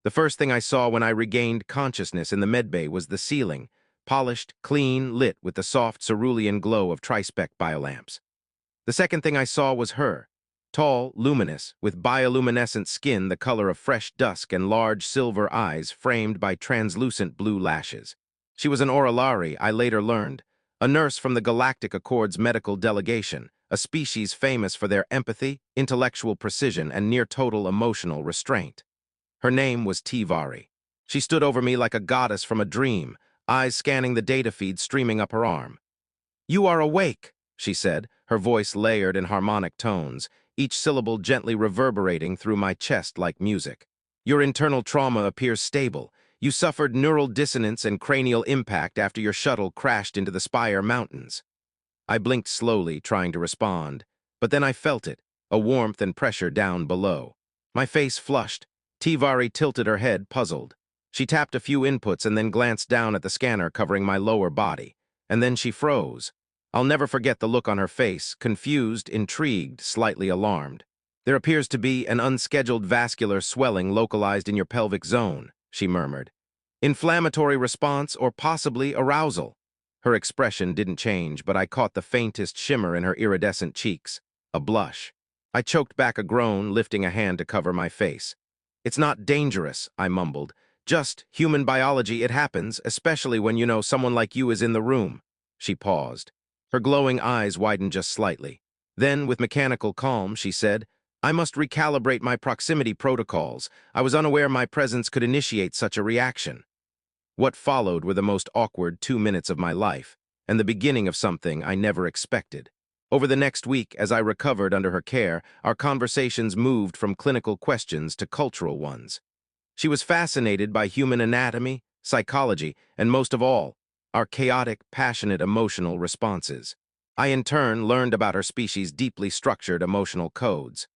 The first thing I saw when I regained consciousness in the medbay was the ceiling, polished, clean, lit with the soft cerulean glow of trispec biolamps. The second thing I saw was her, tall, luminous, with bioluminescent skin the color of fresh dusk and large silver eyes framed by translucent blue lashes. She was an Oralari, I later learned, a nurse from the Galactic Accord's medical delegation, a species famous for their empathy, intellectual precision, and near-total emotional restraint. Her name was Tivari. She stood over me like a goddess from a dream, eyes scanning the data feed streaming up her arm. "You are awake," she said, her voice layered in harmonic tones, each syllable gently reverberating through my chest like music. "Your internal trauma appears stable. You suffered neural dissonance and cranial impact after your shuttle crashed into the Spire Mountains." I blinked slowly, trying to respond, but then I felt it, a warmth and pressure down below. My face flushed. Tivari tilted her head, puzzled. She tapped a few inputs and then glanced down at the scanner covering my lower body. And then she froze. I'll never forget the look on her face, confused, intrigued, slightly alarmed. "There appears to be an unscheduled vascular swelling localized in your pelvic zone," she murmured. "Inflammatory response or possibly arousal." Her expression didn't change, but I caught the faintest shimmer in her iridescent cheeks, a blush. I choked back a groan, lifting a hand to cover my face. "It's not dangerous," I mumbled. "Just human biology, it happens, especially when you know someone like you is in the room." She paused. Her glowing eyes widened just slightly. Then, with mechanical calm, she said, "I must recalibrate my proximity protocols. I was unaware my presence could initiate such a reaction." What followed were the most awkward 2 minutes of my life, and the beginning of something I never expected. Over the next week, as I recovered under her care, our conversations moved from clinical questions to cultural ones. She was fascinated by human anatomy, psychology, and most of all, our chaotic, passionate emotional responses. I in turn learned about her species' deeply structured emotional codes.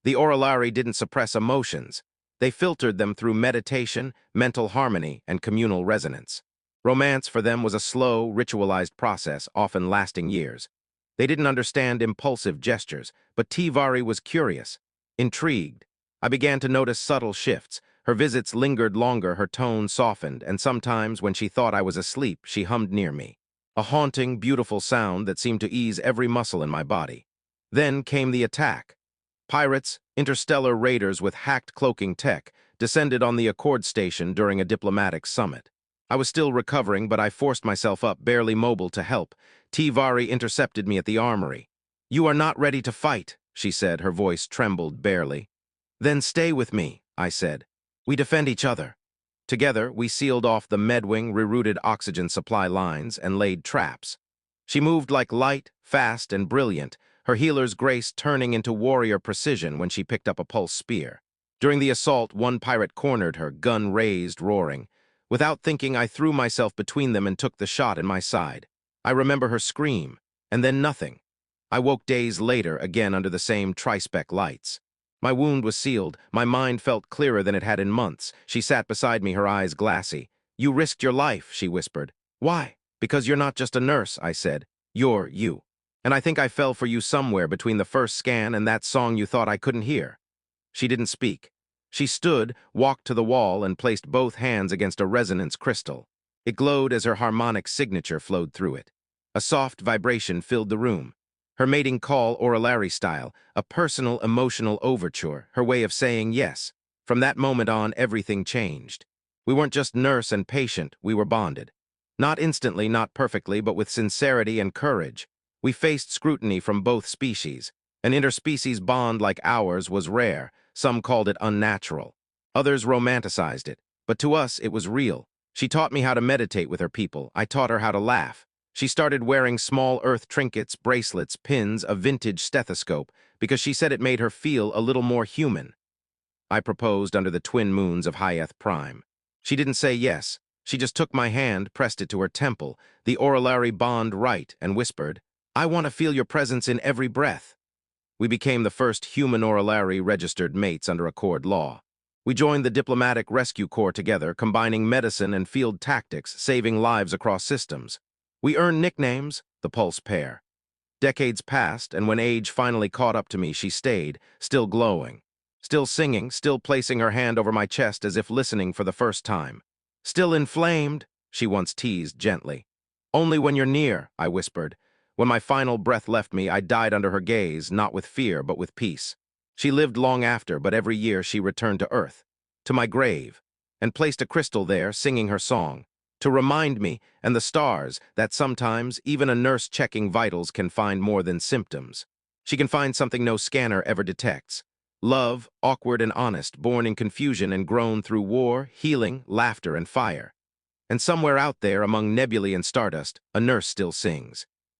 The Oralari didn't suppress emotions. They filtered them through meditation, mental harmony, and communal resonance. Romance for them was a slow, ritualized process, often lasting years. They didn't understand impulsive gestures, but Tivari was curious, intrigued. I began to notice subtle shifts. Her visits lingered longer, her tone softened, and sometimes, when she thought I was asleep, she hummed near me. A haunting, beautiful sound that seemed to ease every muscle in my body. Then came the attack. Pirates, interstellar raiders with hacked cloaking tech, descended on the Accord station during a diplomatic summit. I was still recovering, but I forced myself up, barely mobile, to help. Tivari intercepted me at the armory. "You are not ready to fight," she said, her voice trembled barely. "Then stay with me," I said. "We defend each other." Together, we sealed off the Medwing, rerouted oxygen supply lines, and laid traps. She moved like light, fast, and brilliant, her healer's grace turning into warrior precision when she picked up a pulse spear. During the assault, one pirate cornered her, gun raised, roaring. Without thinking, I threw myself between them and took the shot in my side. I remember her scream, and then nothing. I woke days later, again under the same trispec lights. My wound was sealed. My mind felt clearer than it had in months. She sat beside me, her eyes glassy. "You risked your life," she whispered. "Why?" "Because you're not just a nurse," I said. "You're you. And I think I fell for you somewhere between the first scan and that song you thought I couldn't hear." She didn't speak. She stood, walked to the wall, and placed both hands against a resonance crystal. It glowed as her harmonic signature flowed through it. A soft vibration filled the room. Her mating call, Oralari style, a personal, emotional overture, her way of saying yes. From that moment on, everything changed. We weren't just nurse and patient, we were bonded. Not instantly, not perfectly, but with sincerity and courage. We faced scrutiny from both species. An interspecies bond like ours was rare. Some called it unnatural. Others romanticized it. But to us, it was real. She taught me how to meditate with her people. I taught her how to laugh. She started wearing small earth trinkets, bracelets, pins, a vintage stethoscope, because she said it made her feel a little more human. I proposed under the twin moons of Hyeth Prime. She didn't say yes. She just took my hand, pressed it to her temple, the Oralari bond right, and whispered, "I want to feel your presence in every breath." We became the first human Oralari registered mates under Accord law. We joined the Diplomatic Rescue Corps together, combining medicine and field tactics, saving lives across systems. We earned nicknames, the Pulse Pair. Decades passed, and when age finally caught up to me, she stayed, still glowing, Still singing, still placing her hand over my chest as if listening for the first time. Still inflamed, she once teased gently. Only when you're near, I whispered. When my final breath left me, I died under her gaze, not with fear, but with peace. She lived long after, but every year she returned to Earth, to my grave, and placed a crystal there, singing her song, to remind me and the stars that sometimes even a nurse checking vitals can find more than symptoms. She can find something no scanner ever detects. Love, awkward and honest, born in confusion and grown through war, healing, laughter, and fire. And somewhere out there, among nebulae and stardust, a nurse still sings.